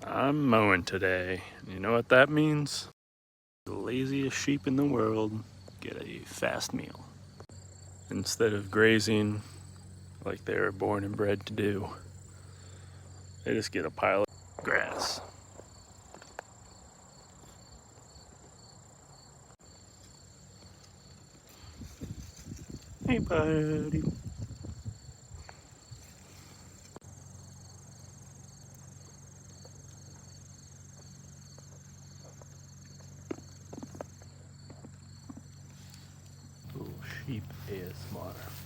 I'm mowing today. You know what that means? The laziest sheep in the world get a fast meal. Instead of grazing like they were born and bred to do, they just get a pile of grass. Hey buddy. Little sheep ASMR.